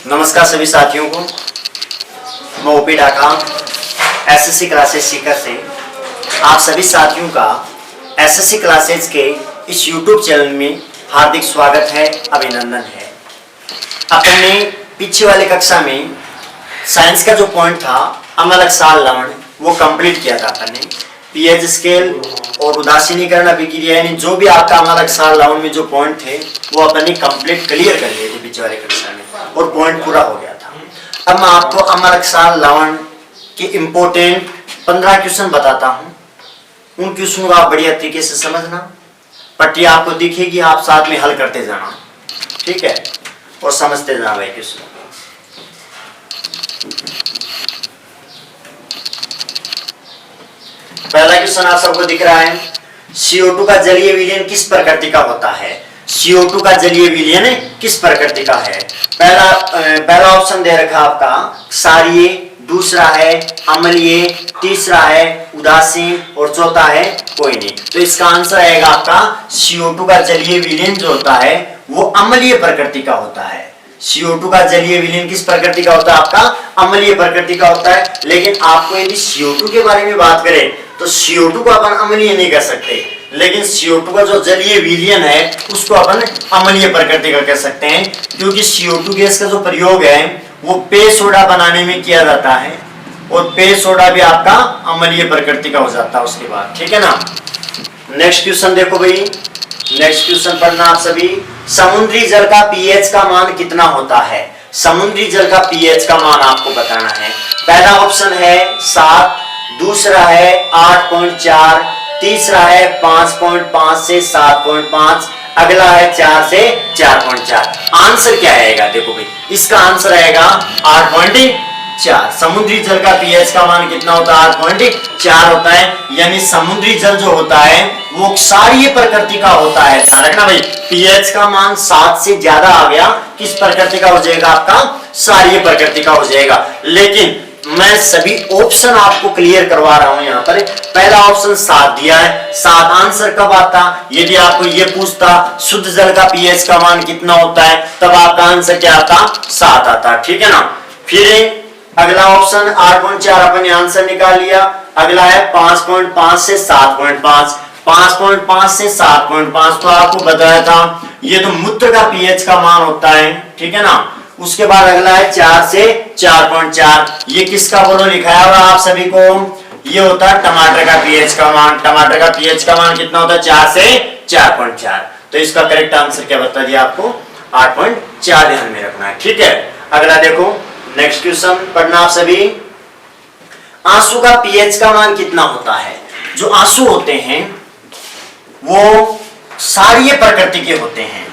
नमस्कार सभी साथियों को। मैं OP Dhaka SSC classes Sikar से आप सभी साथियों का एसएससी क्लासेस के इस यूट्यूब चैनल में हार्दिक स्वागत है, अभिनंदन है। अपन ने पीछे वाले कक्षा में साइंस का जो पॉइंट था अमल अक्सार लवण वो कंप्लीट किया था अपन ने। पीएच स्केल और उदासीनीकरण अभिक्रिया यानी जो भी आपका अमल अक्सार लवण में जो पॉइंट थे वो अपन ने कंप्लीट क्लियर कर लिए थे पीछे वाले कक्षा में और पॉइंट पूरा हो गया था। अब मैं आपको अमल अक्सार लवण के इम्पोर्टेंट 15 क्वेश्चन बताता हूँ। उन क्वेश्चन को आप बढ़िया तरीके से समझना, पट्टी आपको दिखेगी, आप साथ में हल करते जाना, ठीक है, और समझते जाना भाई क्वेश्चन। पहला क्वेश्चन आप सबको दिख रहा है, CO2 का जलीय विलयन किस प्रकृति का होता है? CO2 का जलीय विलयन किस प्रकृति का है? पहला ऑप्शन दे रखा आपका क्षारीय, दूसरा है अम्लीय, तीसरा है उदासीन और चौथा है कोई नहीं। तो इसका आंसर आएगा आपका CO2 का जलीय विलयन जो होता है वो अम्लीय प्रकृति का होता है। CO2 का जलीय विलयन किस प्रकृति का होता है? आपका अम्लीय प्रकृति का होता है। लेकिन आपको यदि CO2 के बारे में बात करें तो CO2 को अपन अम्लीय नहीं कर सकते, लेकिन CO2 का जो जलीय विलयन है उसको अपन अम्लीय प्रकृति का कह सकते हैं, क्योंकि CO2 गैस का जो प्रयोग है वो पेय सोडा बनाने में किया जाता है और पेय सोडा भी आपका अम्लीय प्रकृति का हो जाता है उसके बाद, ठीक है ना। नेक्स्ट क्वेश्चन देखो भाई, नेक्स्ट क्वेश्चन पढ़ना आप सभी। समुद्री जल का पीएच का मान कितना होता है? समुद्री जल का पीएच का मान आपको बताना है। पहला ऑप्शन है 7, दूसरा है 8.4, तीसरा है 5.5 से 7.5, अगला है 4 से 4.4। आंसर क्या आएगा? देखो भाई, इसका आंसर आएगा 8.4। समुद्री जल का पीएच का मान कितना होता है? 8.4 होता है। यानी समुद्री जल जो होता है वो क्षारीय प्रकृति का होता है। ध्यान रखना भाई, पीएच का मान 7 से ज्यादा आ गया, किस प्रकृति का हो जाएगा? आपका क्षारीय प्रकृति का हो जाएगा। लेकिन मैं सभी ऑप्शन आपको क्लियर करवा रहा हूं यहाँ पर। पहला ऑप्शन 7 दिया है, 7 आंसर कब आता? यदि आपको ये पूछता शुद्ध जल का पीएच का मान कितना होता है तब आपका आंसर क्या आता? 7 आता, ठीक है ना। फिर अगला ऑप्शन 8.4 अपन आंसर निकाल लिया। अगला है 5.5 से 7.5, 5.5 से 7.5 तो आपको बताया था ये तो मूत्र का पीएच का मान होता है, ठीक है ना। उसके बाद अगला है 4 से 4.4, ये किसका बोलो लिखाया हुआ आप सभी को? ये होता है टमाटर का पीएच का मान। टमाटर का पीएच का मान कितना होता है? 4 से 4.4। तो इसका करेक्ट आंसर क्या बता दिया आपको? 8.4 ध्यान में रखना है, ठीक है। अगला देखो, नेक्स्ट क्वेश्चन पढ़ना आप सभी। आंसू का पीएच का मान कितना होता है? जो आंसू होते हैं वो क्षारीय प्रकृति के होते हैं।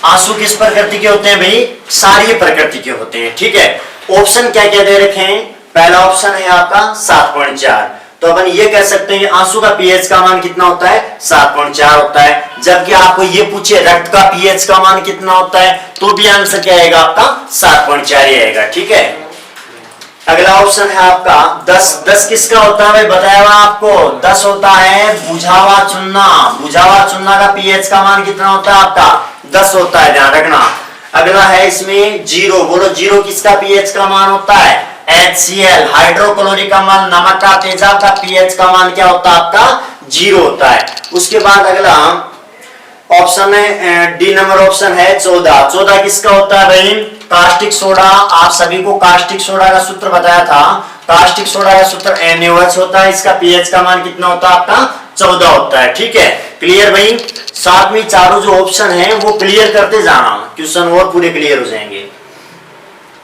आंसू किस प्रकृति के होते हैं भाई? क्षारीय प्रकृति के होते हैं, ठीक है। ऑप्शन क्या क्या दे रखे हैं? पहला ऑप्शन है आपका 7.4, तो अपन ये कह सकते हैं आंसू का पीएच का मान कितना होता है? 7.4 होता है। जबकि आपको ये पूछे रक्त का पीएच का मान कितना होता है तो भी आंसर क्या आएगा? आपका 7.4 ही आएगा, ठीक है। अगला ऑप्शन है आपका 10। 10 किसका होता है भाई? बताया हुआ आपको 10 होता है बुझावा चुन्ना। बुझावा चुन्ना का पीएच का मान कितना होता है? आपका 10 होता है, ध्यान रखना। अगला है इसमें 0, बोलो 0 किसका पीएच का मान होता है? HCl हाइड्रोक्लोरिक अम्ल नमक का तेजाब का पीएच का मान क्या होता है? आपका 0 होता है। उसके बाद अगला ऑप्शन है डी नंबर ऑप्शन है 14। 14 किसका होता है भाई? Caustic soda. आप सभी को कास्टिक सोडा का सूत्र बताया था। कास्टिक सोडा का सूत्र NaOH होता है। इसका पीएच का मान कितना होता है? आपका 14 होता है, ठीक है। क्लियर भाई? साथ में चारों जो ऑप्शन है वो क्लियर करते जाना, क्वेश्चन और पूरे क्लियर हो जाएंगे।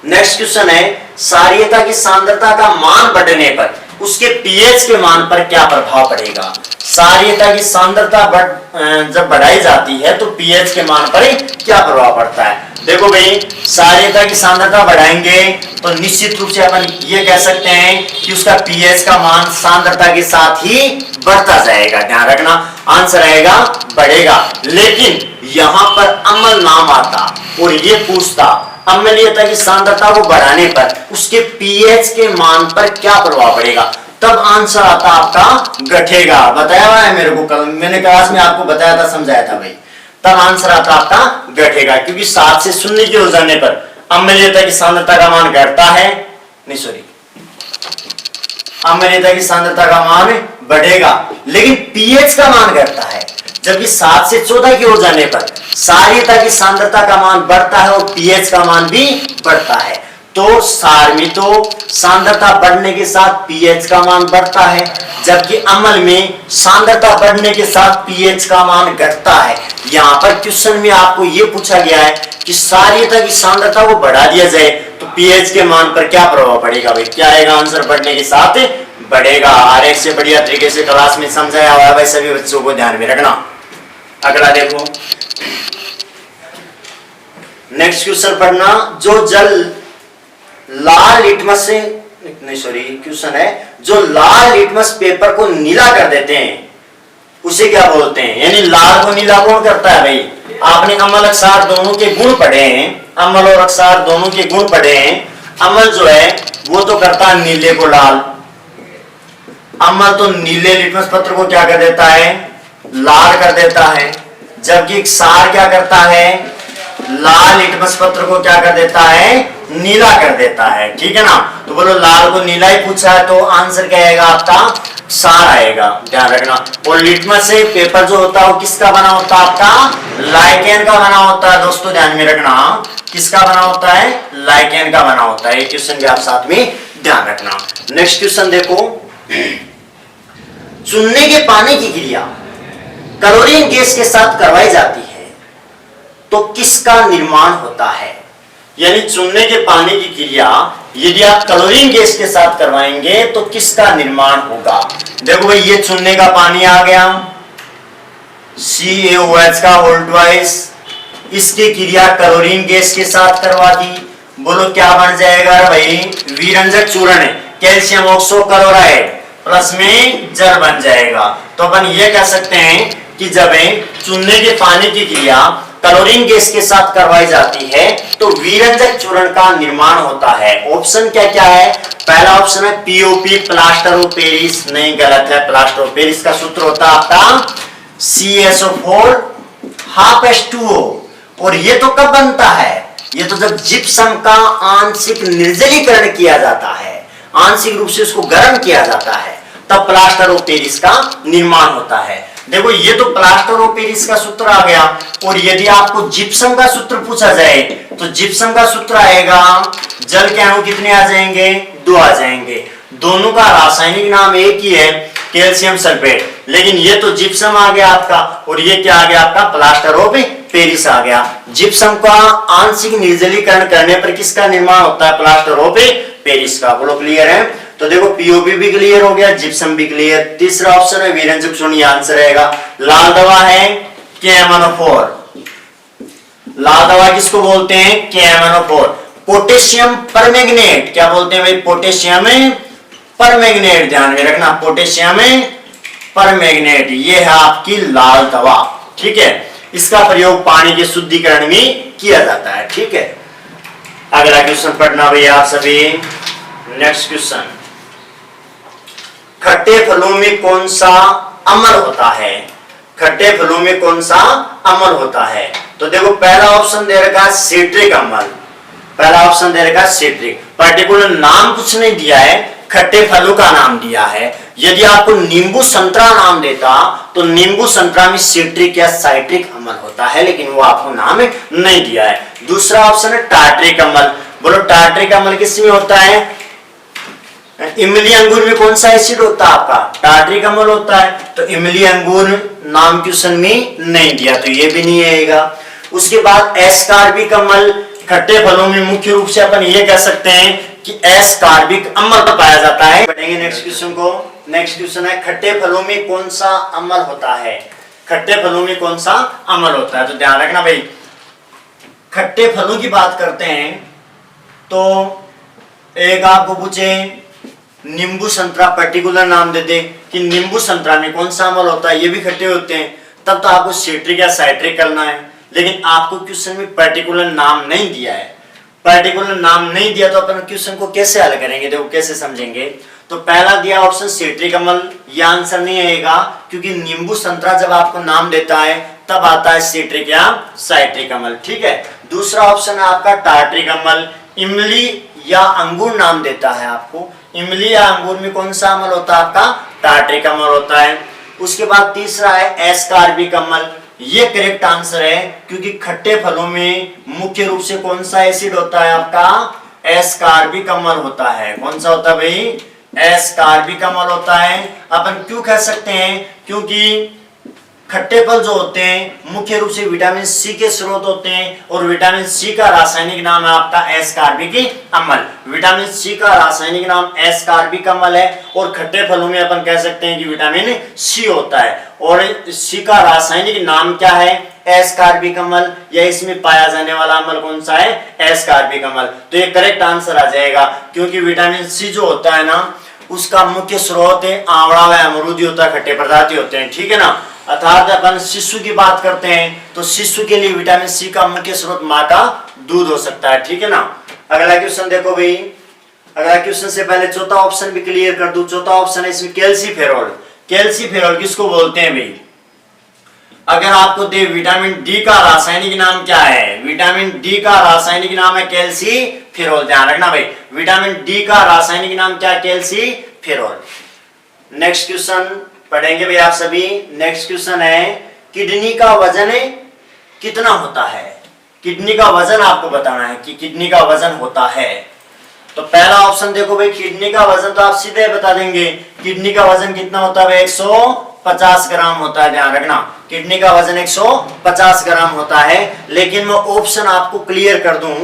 नेक्स्ट क्वेश्चन है क्षारीयता की सांद्रता का मान बढ़ने पर उसके पीएच के मान पर क्या प्रभाव पड़ेगा? क्षारीयता की सांद्रता जब बढ़ाई जाती है तो पीएच के मान पर क्या प्रभाव पड़ता है? देखो भाई, क्षारीयता की सांद्रता बढ़ाएंगे तो निश्चित रूप से अपन ये कह सकते हैं कि उसका पीएच का मान सांद्रता के साथ ही बढ़ता जाएगा। ध्यान रखना, आंसर आएगा बढ़ेगा। लेकिन यहाँ पर अम्ल नाम आता और ये पूछता अम्लीयता की सांद्रता को बढ़ाने पर उसके पीएच के मान पर क्या प्रभाव पड़ेगा, तब आंसर आता आपका घटेगा। बताया हुआ है मेरे को, कल मैंने क्लास में आपको बताया था, समझाया था भाई। तब आंसर आता आपका घटेगा, क्योंकि 7 से 0 के हो जाने पर अम्लीयता की सांद्रता का मान घटता है, नहीं सॉरी, अम्लीयता की सांद्रता का मान बढ़ेगा, लेकिन पीएच का मान घटता है। जबकि 7 से 14 की ओर जाने पर क्षारीयता की सांद्रता का मान बढ़ता है और पीएच का मान भी बढ़ता है। तो क्षार में तो सांद्रता बढ़ने के साथ पीएच का मान बढ़ता है, जबकि अम्ल में सांद्रता बढ़ने के साथ पीएच का मान घटता है। यहाँ पर क्वेश्चन में आपको ये पूछा गया है कि क्षारीयता की सांद्रता को बढ़ा दिया जाए तो पीएच के मान पर क्या प्रभाव पड़ेगा। भाई क्या आएगा आंसर, बढ़ने के साथ बढ़ेगा। आरेख से बढ़िया तरीके से क्लास में समझाया हुआ है भाई, सभी बच्चों को ध्यान में रखना। अगला देखो, नेक्स्ट क्वेश्चन पढ़ना। जो जल लाल लिटमस से, नहीं सॉरी, क्वेश्चन है जो लाल लिटमस पेपर को नीला कर देते हैं उसे क्या बोलते हैं। यानी लाल को नीला कौन करता है भाई। आपने अम्ल अक्षार दोनों के गुण पढ़े हैं, अम्ल और अक्षार दोनों के गुण पढ़े हैं। अम्ल जो है वो तो करता है नीले को लाल, अम्ल तो नीले लिटमस पत्र को क्या कर देता है, लाल कर देता है। जबकि क्षार क्या करता है, लाल लिटमस पत्र को क्या कर देता है, नीला कर देता है। ठीक है ना। तो बोलो लाल को नीला ही पूछा है तो आंसर क्या आएगा आपका, क्षार आएगा, ध्यान रखना। और लिटमस से पेपर जो होता है वो किसका बना होता है, आपका लाइकेन का बना होता है। दोस्तों ध्यान में रखना, किसका बना होता है, लाइकेन का बना होता है। ये क्वेश्चन भी आप साथ में ध्यान रखना। नेक्स्ट क्वेश्चन देखो, चुनने के पानी की क्रिया क्लोरीन गैस के साथ करवाई जाती है तो किसका निर्माण होता है। यानी चुनने के पानी की क्रिया यदि आप क्लोरीन गैस के साथ करवाएंगे तो किसका निर्माण होगा। देखो भाई ये चुनने का पानी आ गया, CaOH का होल ट्वाइस, इसकी क्रिया क्लोरीन गैस के साथ करवा दी। बोलो क्या बन जाएगा भाई, विरंजक चूर्ण है, कैल्शियम ऑक्सो क्लोराइड प्लस में जल बन जाएगा। तो अपन ये कह सकते हैं कि जब चुनने के पानी की क्रिया क्लोरीन गैस के साथ करवाई जाती है तो विरंजक चूर्ण का निर्माण होता है। ऑप्शन क्या क्या है, पहला ऑप्शन है पीओपी, प्लास्टर ऑफ पेरिस, नहीं गलत है। प्लास्टर ऑफ पेरिस का सूत्र होता है आपका CaSO4 हाफ H2O। और ये तो कब बनता है, ये तो जब जिप्सम का आंशिक निर्जलीकरण किया जाता है, आंशिक रूप से उसको गर्म किया जाता है, तब प्लास्टर ऑफ पेरिस का निर्माण होता है। देखो ये तो प्लास्टर ऑफ पेरिस का सूत्र आ गया। और यदि आपको जिप्सम का सूत्र पूछा जाए तो जिप्सम का सूत्र आएगा, जल के अणु कितने आ जाएंगे, 2 आ जाएंगे। दोनों का रासायनिक नाम एक ही है, कैल्शियम सल्फेट, लेकिन ये तो जिप्सम आ गया आपका और ये क्या आ गया आपका, प्लास्टर ऑफ पेरिस आ गया। जिप्सम का आंशिक निर्जलीकरण करने पर किसका निर्माण होता है, प्लास्टर ऑफ पेरिस का। बोलो क्लियर है। तो देखो पीओपी भी क्लियर हो गया, जिप्सम भी क्लियर। तीसरा ऑप्शन है विरंजक चूर्ण, ये आंसर रहेगा। लाल दवा है KMnO4, लाल दवा किसको बोलते हैं, KMnO4। पोटेशियम परमैंगनेट क्या बोलते हैं भाई, पोटेशियम परमैंगनेट, ध्यान में रखना, पोटेशियम परमैंगनेट, ये है आपकी लाल दवा। ठीक है, इसका प्रयोग पानी के शुद्धिकरण में किया जाता है। ठीक है, अगला क्वेश्चन पढ़ना भैया आप सभी। नेक्स्ट क्वेश्चन, खट्टे फलों में कौन सा अम्ल होता है, खट्टे फलों में कौन सा अम्ल होता है। तो देखो पहला ऑप्शन दे रखा है सिट्रिक अम्ल, पहला ऑप्शन दे रखा है सिट्रिक। पर्टिकुलर नाम कुछ नहीं दिया है, खट्टे फलों का नाम दिया है। यदि आपको नींबू संतरा नाम देता तो नींबू संतरा में सिट्रिक या साइट्रिक अम्ल होता है, लेकिन वो आपको नाम नहीं दिया है। दूसरा ऑप्शन है टार्ट्रिक अम्ल। बोलो टार्ट्रिक अम्ल किसमें होता है, इमली अंगूर में कौन सा एसिड होता है आपका, टार्ट्रिक अम्ल होता है। तो इमली अंगूर नाम क्वेश्चन में नहीं दिया तो ये भी नहीं आएगा। उसके बाद एस्कार्बिक अम्ल, खट्टे फलों में मुख्य रूप से अपन ये कह सकते हैं कि एस्कार्बिक अम्ल पाया जाता है। बढ़ेंगे नेक्स्ट क्वेश्चन को। नेक्स्ट क्वेश्चन है खट्टे फलों में कौन सा अम्ल होता है, खट्टे फलों में कौन सा अम्ल होता है। तो ध्यान रखना भाई, खट्टे फलों की बात करते हैं तो एक आपको पूछे नींबू संतरा, पर्टिकुलर नाम दे दे कि नींबू संतरा में कौन सा अम्ल होता है, ये भी खट्टे होते हैं, तब तो आपको सिट्रिक या साइट्रिक करना है। लेकिन आपको क्वेश्चन में पर्टिकुलर नाम नहीं दिया है, पर्टिकुलर नाम नहीं दिया तो अपन क्वेश्चन को कैसे हल करेंगे, देखो कैसे समझेंगे। तो पहला दिया ऑप्शन सिट्रिक अम्ल, ये आंसर नहीं आएगा क्योंकि नींबू संतरा जब आपको नाम देता है तब आता है सिट्रिक या साइट्रिक अम्ल। ठीक है, दूसरा ऑप्शन है आपका टार्ट्रिक अम्ल। इमली या अंगूर नाम देता है आपको। इमली या अंगूर में कौन सा अम्ल होता है आपका? टार्ट्रिक अम्ल होता है। उसके बाद तीसरा है एस्कार्बिक अम्ल। ये करेक्ट आंसर है, क्योंकि खट्टे फलों में मुख्य रूप से कौन सा एसिड होता है आपका? एस्कार्बिक अम्ल होता है। कौन सा होता है भाई? एस्कार्बिक अम्ल होता है। अपन क्यों कह सकते हैं? क्योंकि खट्टे फल जो होते हैं मुख्य रूप से विटामिन सी के स्रोत होते हैं, और विटामिन सी का रासायनिक नाम है आपका एस्कार्बिक अम्ल। विटामिन सी का रासायनिक नाम एस्कार्बिक अम्ल है, और खट्टे फलों में अपन कह सकते हैं कि विटामिन सी होता है, और सी का रासायनिक नाम क्या है? एस्कार्बिक अम्ल, या इसमें पाया जाने वाला अम्ल कौन सा है? एस्कार्बिक अम्ल। तो ये करेक्ट आंसर आ जाएगा, क्योंकि विटामिन सी जो होता है ना, उसका मुख्य स्रोत है आंवला व अमरूदी होता है, खट्टे पदार्थ होते हैं, ठीक है ना। अर्थात अपन शिशु की बात करते हैं तो शिशु के लिए विटामिन सी का मुख्य स्रोत माँ का दूध हो सकता है, ठीक है ना। अगला क्वेश्चन देखो भाई। अगला क्वेश्चन से पहले चौथा ऑप्शन भी क्लियर कर दूं। चौथा ऑप्शन है इसमें कैल्सीफेरॉल। कैल्सीफेरॉल किसको बोलते हैं भाई? अगर आपको दे विटामिन डी का रासायनिक नाम क्या है? विटामिन डी का रासायनिक नाम है कैल्सीफेरॉल। ध्यान रखना भाई, विटामिन डी का रासायनिक नाम क्या है? कैल्सीफेरॉल। नेक्स्ट क्वेश्चन पढ़ेंगे भाई आप सभी। नेक्स्ट क्वेश्चन है किडनी का वजन कितना होता है? किडनी का वजन आपको बताना है कि किडनी का वजन होता है। तो पहला ऑप्शन देखो भाई, किडनी का वजन तो आप सीधे बता देंगे। किडनी का वजन कितना होता है? 150 ग्राम होता है। ध्यान रखना, किडनी का वजन 150 ग्राम होता है। लेकिन मैं ऑप्शन आपको क्लियर कर दूं,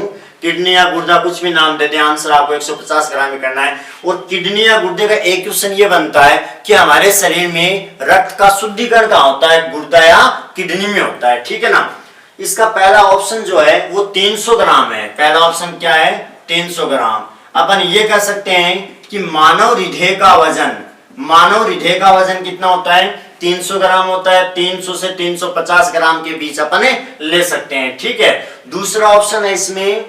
किडनी या गुर्दा कुछ भी नाम देते हैं, आंसर आपको 150 ग्राम ही करना है। और किडनी या गुर्दे का एक क्वेश्चन ये बनता है कि हमारे शरीर में रक्त का शुद्धिकरण कहाँ होता है? गुर्दा या किडनी में होता है, ठीक है ना। इसका पहला ऑप्शन जो है वो 300 ग्राम है। पहला ऑप्शन क्या है? 300 ग्राम। अपन ये कह सकते हैं कि मानव हृदय का वजन कितना होता है? 300 ग्राम होता है। 300 से 350 ग्राम के बीच अपन ले सकते हैं, ठीक है। दूसरा ऑप्शन है इसमें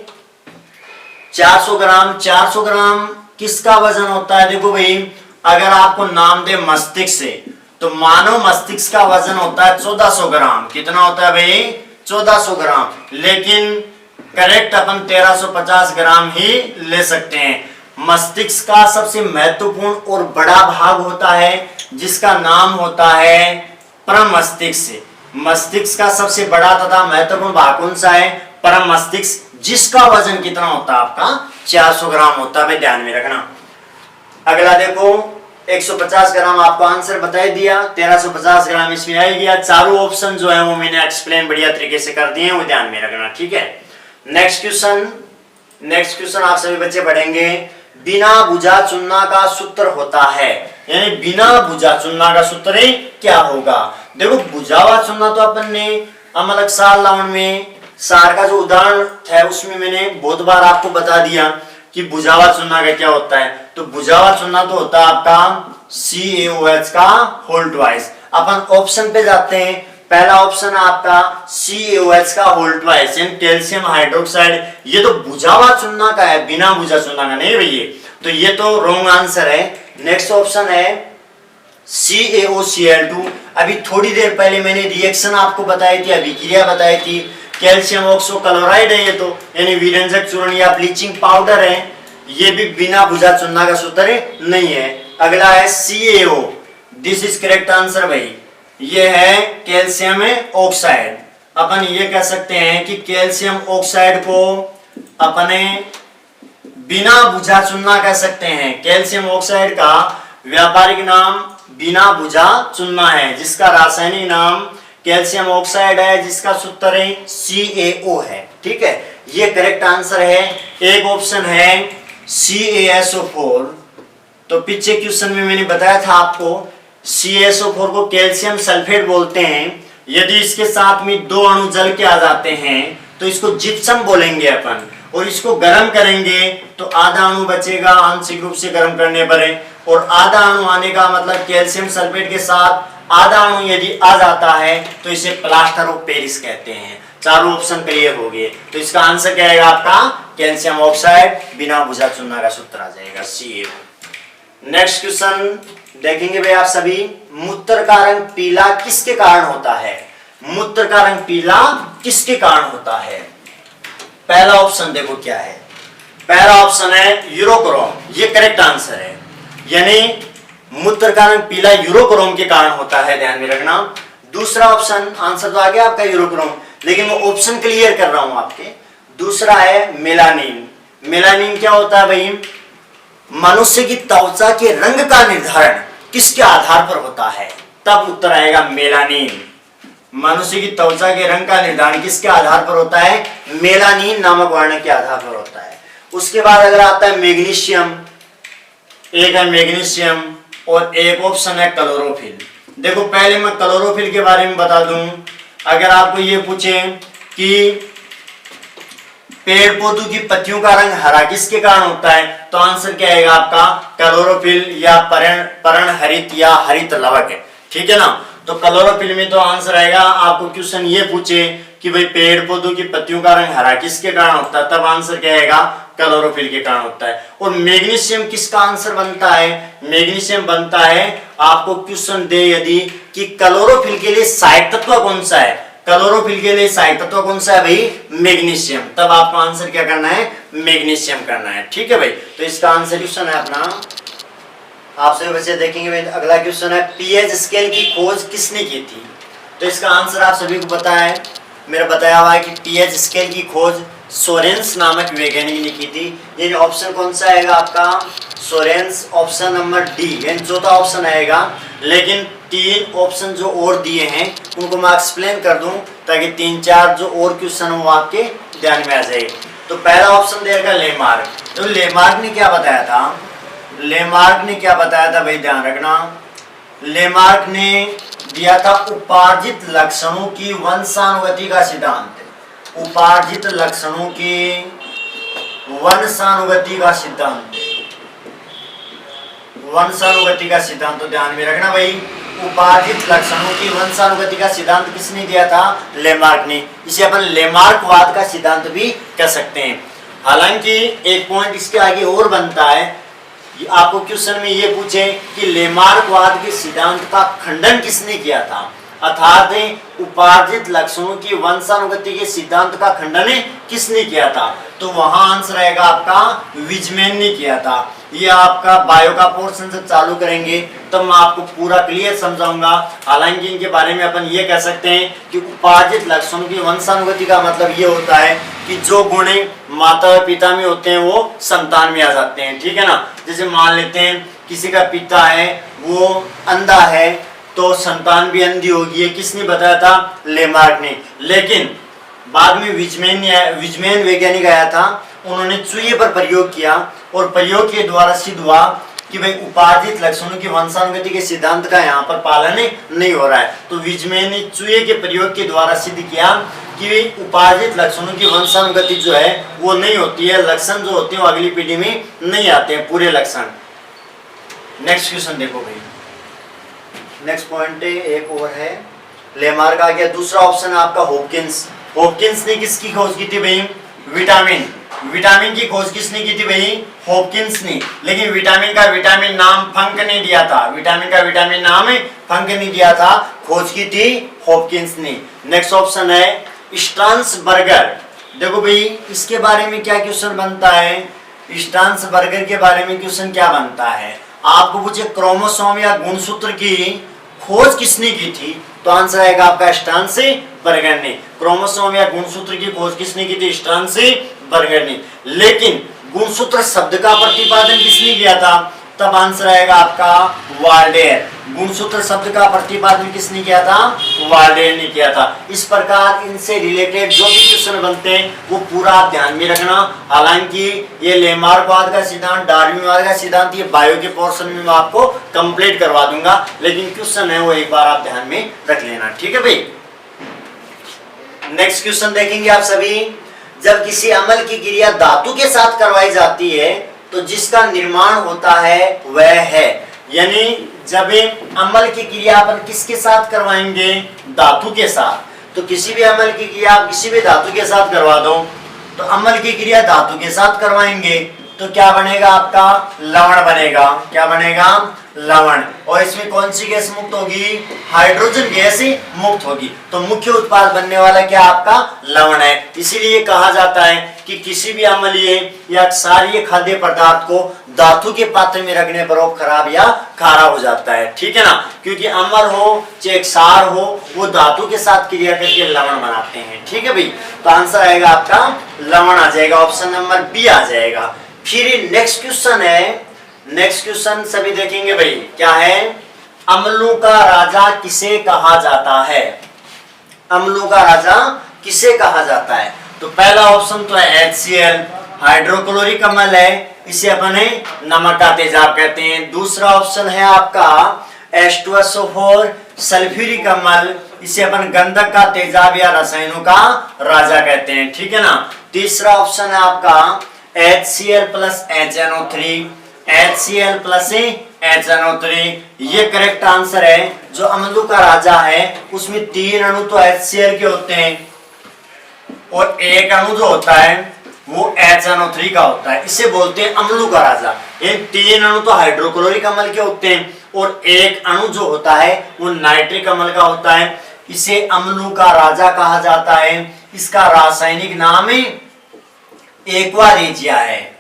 400 ग्राम। 400 ग्राम किसका वजन होता है? देखो भाई, अगर आपको नाम दे मस्तिष्क से, तो मानव मस्तिष्क का वजन होता है 1400 ग्राम। कितना होता है भाई? 1400 ग्राम। लेकिन करेक्ट अपन 1350 ग्राम ही ले सकते हैं। मस्तिष्क का सबसे महत्वपूर्ण और बड़ा भाग होता है जिसका नाम होता है परम मस्तिष्क। मस्तिष्क का सबसे बड़ा तथा महत्वपूर्ण भाग कौन सा है? परम मस्तिष्क, जिसका वजन कितना होता है आपका? 400 ग्राम होता है, ध्यान में रखना। अगला देखो, 150 ग्राम आपको आंसर बता दिया, 1350 ग्राम इसमें आएगी। चारों ऑप्शन जो है वो मैंने एक्सप्लेन बढ़िया तरीके से कर दिए हैं, वो ध्यान में रखना, ठीक है। नेक्स्ट क्वेश्चन आप सभी बच्चे पढ़ेंगे। बिना बुझा चुनना का सूत्र होता है, यानी बिना बुझा चुनना का सूत्र क्या होगा? देखो, बुझा हुआ चुनना तो अपन ने अमल अक्षार लावण में सार का जो उदाहरण है उसमें मैंने बहुत बार आपको बता दिया कि बुझावा चुनना का क्या होता है। तो बुझावा चुनना तो होता है आपका CaOH का होल ट्वाइस। अपन ऑप्शन पे जाते हैं। पहला ऑप्शन है आपका CaOH का होल ट्वाइस, यानी कैल्शियम हाइड्रोक्साइड। ये तो बुझावा चुनना का है, बिना बुझा चुनना का नहीं भैया, तो ये तो रॉन्ग आंसर है। नेक्स्ट ऑप्शन है CaOCl2। अभी थोड़ी देर पहले मैंने रिएक्शन आपको बताई थी, अभिक्रिया बताई थी। कैल्शियम ऑक्सो क्लोराइड है ये तो, यानी विरंजक चूर्ण या ब्लीचिंग पाउडर है। ये भी बिना बुझा चुनना का सूत्र नहीं है। अगला है CaO। This is correct answer भाई। ये है कैल्शियम ऑक्साइड। अपन ये कह सकते हैं कि कैल्शियम ऑक्साइड को अपने बिना बुझा चुनना कह सकते हैं। कैल्शियम ऑक्साइड का व्यापारिक नाम बिना बुझा चुनना है, जिसका रासायनिक नाम कैल्शियम ऑक्साइड है, जिसका सूत्र CaO है, ठीक है। ये करेक्ट आंसर है। एक ऑप्शन है CaSO4। तो पीछे क्वेश्चन में मैंने बताया था आपको, CaSO4 को कैल्शियम सल्फेट बोलते हैं। यदि इसके साथ में 2 अणु जल के आ जाते हैं तो इसको जिप्सम बोलेंगे अपन, और इसको गर्म करेंगे तो आधा अणु बचेगा आंशिक रूप से गर्म करने पर, और आधा अणु आने का मतलब कैल्शियम सल्फेट के साथ आधा अणु यदि आ जाता है तो इसे प्लास्टर ऑफ पेरिस कहते हैं। चारों ऑप्शन क्लियर हो गए, तो इसका आंसर क्या आएगा आपका? कैल्शियम ऑक्साइड, बिना बुझा चुनना का सूत्र आ जाएगा CaO। नेक्स्ट क्वेश्चन देखेंगे भाई आप सभी। मूत्र का रंग पीला किसके कारण होता है? मूत्र का रंग पीला किसके कारण होता है? पहला ऑप्शन देखो क्या है, पहला ऑप्शन है यूरोक्रोम, ये करेक्ट आंसर है। यानी मूत्र का रंग पीला यूरोक्रोम के कारण होता है, ध्यान में रखना। दूसरा ऑप्शन आंसर तो आ गया आपका यूरोक्रोम, लेकिन मैं ऑप्शन क्लियर कर रहा हूं आपके। दूसरा है मेलानिन। मेलानिन क्या होता है भाई? मनुष्य की त्वचा के रंग का निर्धारण किसके आधार पर होता है? तब उत्तर आएगा मेलानिन। मनुष्य की त्वचा के रंग का निर्धारण किसके आधार पर होता है? मेलानिन नामक वर्ण के आधार पर होता है। उसके बाद अगर आता है मैग्नीशियम, एक है मैग्नीशियम और एक ऑप्शन है क्लोरोफिल। देखो पहले मैं क्लोरोफिल के बारे में बता दूं। अगर आपको ये पूछे कि पेड़ पौधों की पत्तियों का रंग हरा किसके कारण होता है, तो आंसर क्या आएगा आपका? क्लोरोफिल या पर्ण हरित या हरित लवक है, ठीक है ना। तो क्लोरोफिल में तो आंसर आएगा, आपको क्वेश्चन ये पूछे कि भाई पेड़ पौधों की पत्तियों का रंग हरा किसके कारण होता है, तब आंसर क्या आएगा? क्लोरोफिल के कारण होता है। और मैग्नीशियम किसका आंसर बनता है? मैग्नीशियम बनता है, आपको क्वेश्चन दे यदि कि क्लोरोफिल के लिए सहायक तत्व कौन सा है, क्लोरोफिल के लिए सहायक तत्व कौन सा है भाई? मैग्नीशियम। तब आपको आंसर क्या करना है? मैग्नीशियम करना है, ठीक है भाई। तो इसका आंसर क्वेश्चन है अपना, आपसे बच्चे देखेंगे भाई। अगला क्वेश्चन है पीएच स्केल की खोज किसने की थी? तो इसका आंसर आप सभी को पता है, मेरा बताया हुआ है कि पीएच स्केल की खोज सोरेंस नामक वैज्ञानिक ने की थी। ये ऑप्शन कौन सा आएगा आपका? सोरेंस, ऑप्शन नंबर डी, यानी चौथा ऑप्शन आएगा। लेकिन तीन ऑप्शन जो और दिए हैं उनको मैं एक्सप्लेन कर दूं ताकि तीन चार जो और क्वेश्चन वो आपके ध्यान में आ जाए। तो पहला ऑप्शन देगा लेमार्क। तो लेमार्क ने क्या बताया था? लेमार्क ने क्या बताया था भाई? ध्यान रखना, लेमार्क ने दिया था उपार्जित लक्षणों की वंशानुगति का सिद्धांत। उपार्जित लक्षणों की वंशानुगति का सिद्धांत, वंशानुगति का सिद्धांत तो ध्यान में रखना भाई। उपार्जित लक्षणों की वंशानुगति का सिद्धांत किसने दिया था? लेमार्क ने। इसे अपन लेमार्कवाद का सिद्धांत भी कह सकते हैं। हालांकि एक पॉइंट इसके आगे और बनता है, आपको क्वेश्चन में ये पूछे कि लेमार्कवाद के सिद्धांत का खंडन किसने किया था, अर्थात उपार्जित लक्षणों की वंशानुगति के सिद्धांत का खंडन किसने किया था, तो वहां आंसर आएगा आपका विजमैन ने किया था। ये आपका बायो का पोर्शन से चालू करेंगे तब मैं आपको पूरा क्लियर समझाऊंगा। हालांकि इनके बारे में अपन ये कह सकते हैं कि उपार्जित लक्षणों की वंशानुगति का मतलब ये होता है कि जो गुण माता और पिता में होते हैं वो संतान में आ जाते हैं, ठीक है ना। जैसे मान लेते हैं किसी का पिता है वो अंधा है तो संतान भी अंधी होगी, ये किसने बताया था? लेमार्क ने। लेकिन बाद में विजमैन वैज्ञानिक आया था, उन्होंने चूहे पर प्रयोग किया और प्रयोग के द्वारा सिद्ध हुआ कि भाई उपार्जित लक्षणों की वंशानुगति के सिद्धांत का यहाँ पर पालन नहीं हो रहा है। तो विजमैन ने चूहे के प्रयोग के द्वारा सिद्ध किया कि उपार्जित लक्षणों की वंशानुगति जो है वो नहीं होती है, लक्षण जो होते हैं वो अगली पीढ़ी में नहीं आते हैं पूरे लक्षण। नेक्स्ट क्वेश्चन देखो भाई, नेक्स्ट पॉइंट एक और है, लेमार्क आ गया। दूसरा ऑप्शन है आपका हॉपकिंस। हॉपकिंस ने किसकी खोज की थी भाई? विटामिन। विटामिन की खोज किसने की थी भाई? हॉपकिंस ने। लेकिन विटामिन का विटामिन नाम फंक ने दिया था, विटामिन का विटामिन नाम फंक ने दिया था, खोज की थी हॉपकिंस ने। नेक्स्ट ऑप्शन है स्ट्रासबर्गर। देखो भाई इसके बारे में क्या क्वेश्चन बनता है? स्ट्रासबर्गर के बारे में क्वेश्चन क्या बनता है? आपको पूछे क्रोमोसोम या गुणसूत्र की खोज किसने की थी, तो आंसर आएगा आपका स्ट्रासबर्गर ने। क्रोमोसोम या गुणसूत्र की खोज किसने की थी? स्ट्रासबर्गर ने। लेकिन गुणसूत्र शब्द का प्रतिपादन किसने किया था, तब आंसर आएगा आपका वाल्डेर। गुणसूत्र शब्द का प्रतिपादन किसने किया था? वाल्डेर ने किया था। इस प्रकार इनसे रिलेटेड जो भी क्वेश्चन बनते हैं वो पूरा आप ध्यान में रखना। हालांकि ये लेमार्कवाद का सिद्धांत, डार्विनवाद का सिद्धांत, ये बायो के पोर्शन में मैं आपको कंप्लीट करवा दूंगा, लेकिन क्वेश्चन है वो एक बार आप ध्यान में रख लेना, ठीक है भाई। नेक्स्ट क्वेश्चन देखेंगे आप सभी। जब किसी अमल की क्रिया धातु के साथ करवाई जाती है तो जिसका निर्माण होता है वह है, यानी जब अमल की क्रिया अपन किसके साथ करवाएंगे? धातु के साथ। तो किसी भी अमल की क्रिया आप किसी भी धातु के साथ करवा दो, तो अमल की क्रिया धातु के साथ करवाएंगे तो क्या बनेगा? आपका लवण बनेगा। क्या बनेगा? लवण। और इसमें कौन सी गैस मुक्त होगी? हाइड्रोजन गैस ही मुक्त होगी। तो मुख्य उत्पाद बनने वाला क्या आपका? लवण है। इसीलिए कहा जाता है कि किसी भी अम्लीय या क्षारीय खाद्य पदार्थ को धातु के पात्र में रखने पर वो खराब या खारा हो जाता है, ठीक है ना, क्योंकि अम्ल हो चाहे क्षार हो वो धातु के साथ क्रिया करके लवण बनाते हैं, ठीक है भाई। तो आंसर आएगा आपका लवण आ जाएगा, ऑप्शन नंबर बी आ जाएगा। फिर नेक्स्ट क्वेश्चन है, नेक्स्ट क्वेश्चन सभी देखेंगे भाई, क्या है? अम्लों का राजा किसे कहा जाता है? अम्लों का राजा किसे कहा जाता है? तो पहला ऑप्शन तो है HCl, हाइड्रोक्लोरिक अम्ल है, इसे अपन नमक का तेजाब कहते हैं। दूसरा ऑप्शन है आपका H2SO4, सल्फ्यूरिक अम्ल, इसे अपन गंधक का तेजाब या रसायनों का राजा कहते हैं, ठीक है ना। तीसरा ऑप्शन है आपका HCl plus HNO3, HCl plus HNO3, ये करेक्ट आंसर है। जो अम्लों का राजा है उसमें 3 अणु तो HCl के होते हैं और एक अणु जो होता है वो HNO3 का होता है, इसे बोलते हैं अम्लों का राजा। ये 3 अणु तो हाइड्रोक्लोरिक अम्ल के होते हैं और एक अणु जो होता है वो नाइट्रिक अम्ल का होता है, इसे अम्लों का राजा कहा जाता है। इसका रासायनिक नाम एक्वा रेजिया है।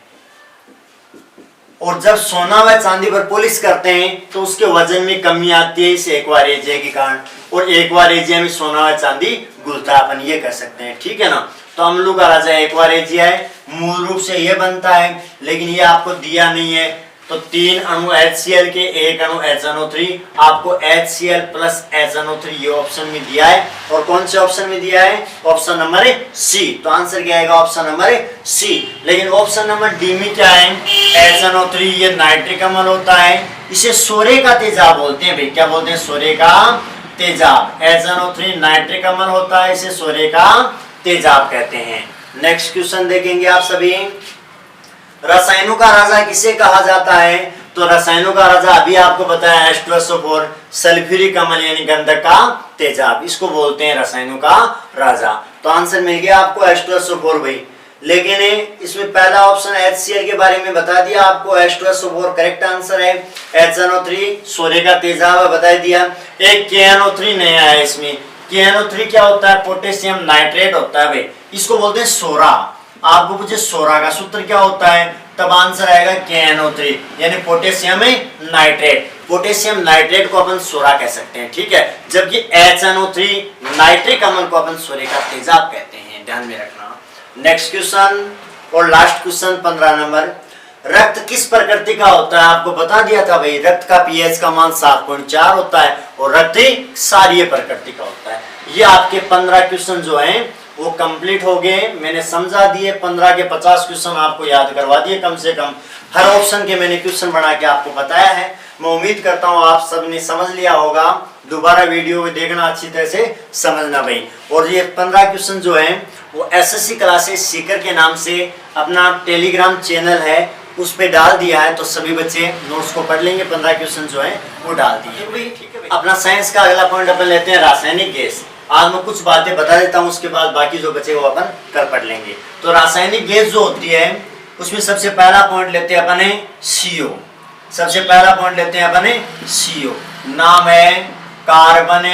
और जब सोना व चांदी पर पॉलिश करते हैं तो उसके वजन में कमी आती है इस एक्वा रेजिया के कारण, और एक्वा रेजिया में सोना व चांदी घुलता है, अपन ये कह सकते हैं, ठीक है ना। तो अम्लों का राजा एक्वा रेजिया है, मूल रूप से ये बनता है, लेकिन ये आपको दिया नहीं है। तो 3 अणु HCl के, एक अणु HNO3, आपको HCl प्लस HNO3 ये ऑप्शन में दिया है। और कौन से ऑप्शन में दिया है? Option number C. तो आंसर क्या आएगा? Option number C. लेकिन ऑप्शन नंबर डी में क्या है? HNO3 ये नाइट्रिक अम्ल होता है, इसे सोरे का तेजाब बोलते हैं भाई। क्या बोलते हैं? सोरे का तेजाब। HNO3 नाइट्रिक अम्ल होता है, इसे सोरे का तेजाब कहते हैं। नेक्स्ट क्वेश्चन देखेंगे आप सभी, रसायनों का राजा किसे कहा जाता है? तो रसायनों का राजा अभी आपको बताया H2SO4, सल्फ्यूरिक अम्ल यानी गंधक का तेजाब, इसको बोलते हैं रसायनों का राजा। तो आंसर मिल गया आपको H2SO4 भाई। लेकिन इसमें पहला ऑप्शन HCl के बारे में बता दिया आपको, H2SO4 करेक्ट आंसर है। HNO3 सोरे का तेजाब है, बता दिया। एक KNO3 नया है इसमें। KNO3 क्या होता है? पोटेशियम नाइट्रेट होता है भाई, इसको बोलते हैं सोरा। आपको पूछे सोरा का सूत्र क्या होता है, तब आंसर आएगा KNO3 यानी पोटेशियम नाइट्रेट। पोटेशियम नाइट्रेट को अपन सोरा कह सकते हैं, ठीक है, जबकि HNO3 नाइट्रिक अम्ल को अपन सोरे का तेजाब कहते हैं, ध्यान में रखना। नेक्स्ट क्वेश्चन और लास्ट क्वेश्चन 15 नंबर, रक्त किस प्रकृति का होता है? आपको बता दिया था भाई, रक्त का pH का मान 7.4 होता है और रक्त क्षारीय प्रकृति का होता है। ये आपके 15 क्वेश्चन जो हैं वो कंप्लीट हो गए, मैंने समझा दिए। 15 के 50 क्वेश्चन आपको याद करवा दिए कम से कम। हर ऑप्शन के मैंने क्वेश्चन बना के आपको बताया है। मैं उम्मीद करता हूँ आप सबने समझ लिया होगा। दोबारा वीडियो देखना, अच्छी तरह से समझना भाई। और ये 15 क्वेश्चन जो हैं वो SSC क्लासेस सीकर के नाम से अपना टेलीग्राम चैनल है उस पे डाल दिया है, तो सभी बच्चे नोट्स को पढ़ लेंगे। 15 क्वेश्चन जो है वो डाल दिए। अपना साइंस का अगला पॉइंट अपन लेते हैं रासायनिक गैस। आज मैं कुछ बातें बता देता हूँ, उसके बाद बाकी जो बचे वो अपन कर पढ़ लेंगे। तो रासायनिक गैस जो होती है उसमें सबसे पहला पॉइंट लेते हैं अपन CO। सबसे पहला पॉइंट लेते हैं अपन CO, नाम है कार्बन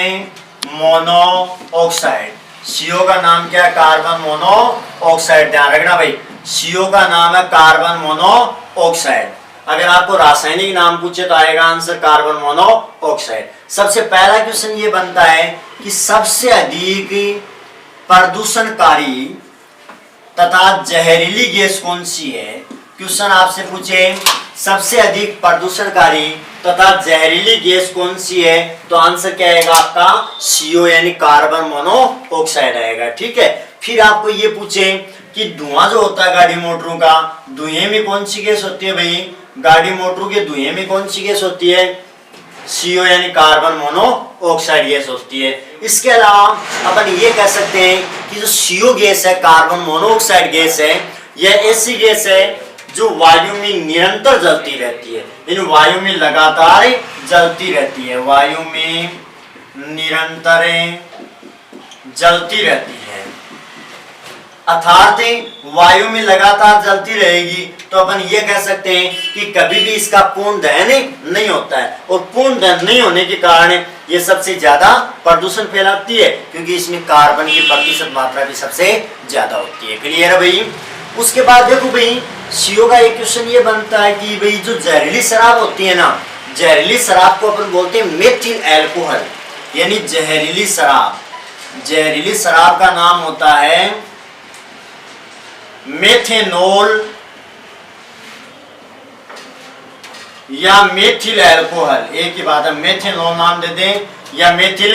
मोनोऑक्साइड। CO का नाम क्या है? Carbon monoxide. ध्यान रखना भाई, CO का नाम है कार्बन मोनोऑक्साइड। अगर आपको रासायनिक नाम पूछे तो आएगा आंसर कार्बन मोनोऑक्साइड। सबसे पहला क्वेश्चन ये बनता है कि सबसे अधिक प्रदूषणकारी तथा जहरीली गैस कौन सी है? क्वेश्चन आपसे पूछे सबसे अधिक प्रदूषणकारी तथा जहरीली गैस कौन सी है, तो आंसर क्या आएगा आपका? CO यानी कार्बन मोनोऑक्साइड आएगा, ठीक है। फिर आपको ये पूछे कि धुआं जो होता है गाड़ी मोटरों का, धुएं में कौन सी गैस होती है भाई? गाड़ी मोटरों के धुएं में कौन सी गैस होती है? CO यानी कार्बन मोनोऑक्साइड गैस होती है। इसके अलावा अपन ये कह सकते हैं कि जो CO गैस है, कार्बन मोनोऑक्साइड गैस है, यह ऐसी गैस है जो वायु में निरंतर जलती रहती है, यानी वायु में लगातार जलती रहती है, वायु में निरंतर जलती रहती है। अर्थात वायु में लगातार जलती रहेगी, तो अपन ये कह सकते हैं कि कभी भी इसका पूर्ण दहन नहीं होता है, और पूर्ण दहन नहीं होने के कारण ये सबसे ज्यादा प्रदूषण फैलाती है, क्योंकि इसमें कार्बन की प्रतिशत मात्रा भी सबसे ज्यादा होती है। क्लियर है भाई। उसके बाद देखो भाई, सीओ का एक क्वेश्चन ये बनता है कि भाई जो जहरीली शराब होती है ना, जहरीली शराब को अपन बोलते हैं मेथिल अल्कोहल, यानी जहरीली शराब। जहरीली शराब का नाम होता है मेथेनॉल या मेथिल अल्कोहल। एक ही बात है, मेथेनॉल नाम दे दें या मेथिल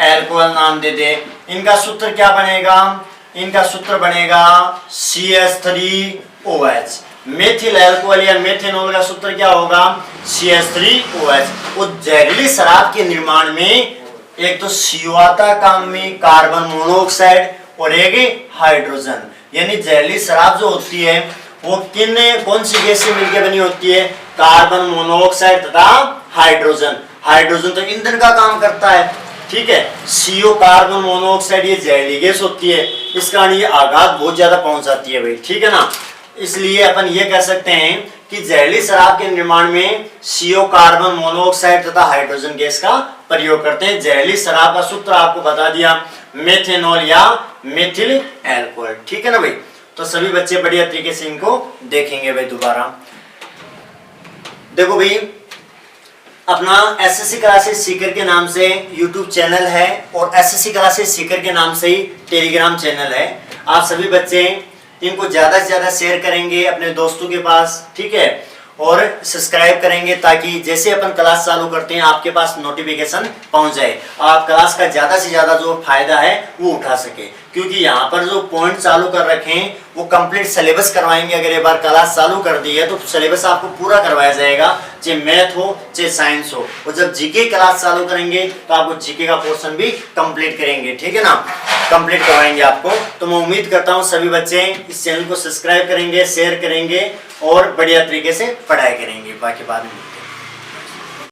अल्कोहल नाम दे दें। इनका सूत्र क्या बनेगा? इनका सूत्र बनेगा CH3OH। मेथिल अल्कोहल या मेथेनॉल का सूत्र क्या होगा? CH3OH। उस जहरीली शराब के निर्माण में एक तो CO आता है काम में, कार्बन मोनोऑक्साइड, और एक हाइड्रोजन। यानी जहरीली शराब जो होती है वो कौन सी गैस से मिलकर बनी होती है? कार्बन मोनोऑक्साइड तथा हाइड्रोजन। हाइड्रोजन तो ईंधन का काम करता है, ठीक है। CO कार्बन मोनोऑक्साइड ये जहरीली गैस होती है, इस कारण ये आघात बहुत ज्यादा पहुंचाती है भाई, ठीक है ना। इसलिए अपन ये कह सकते हैं कि जहरीली शराब के निर्माण में CO कार्बन मोनोऑक्साइड तथा हाइड्रोजन गैस का प्रयोग करते हैं। जहरीली शराब का सूत्र आपको बता दिया, मेथेनॉल या मेथिल अल्कोहल, ठीक है ना भाई। तो सभी बच्चे बढ़िया तरीके से इनको देखेंगे भाई दोबारा। देखो भाई, अपना SSC क्लासेस सीकर के नाम से YouTube चैनल है, और SSC क्लासेस सीकर के नाम से ही टेलीग्राम चैनल है। आप सभी बच्चे इनको ज्यादा से ज्यादा शेयर करेंगे अपने दोस्तों के पास, ठीक है, और सब्सक्राइब करेंगे, ताकि जैसे अपन क्लास चालू करते हैं आपके पास नोटिफिकेशन पहुंच जाए, आप क्लास का ज्यादा से ज्यादा जो फायदा है वो उठा सके। क्योंकि यहाँ पर जो पॉइंट चालू कर रखे हैं वो कंप्लीट सिलेबस करवाएंगे। अगर एक बार क्लास चालू कर दी है तो सिलेबस आपको पूरा करवाया जाएगा, चाहे मैथ हो चाहे साइंस हो। और जब जीके क्लास चालू करेंगे तो आपको जीके का पोर्शन भी कंप्लीट करेंगे, ठीक है ना, कंप्लीट करवाएंगे आपको। तो मैं उम्मीद करता हूँ सभी बच्चे इस चैनल को सब्सक्राइब करेंगे, शेयर करेंगे और बढ़िया तरीके से पढ़ाई करेंगे। बाकी बाद में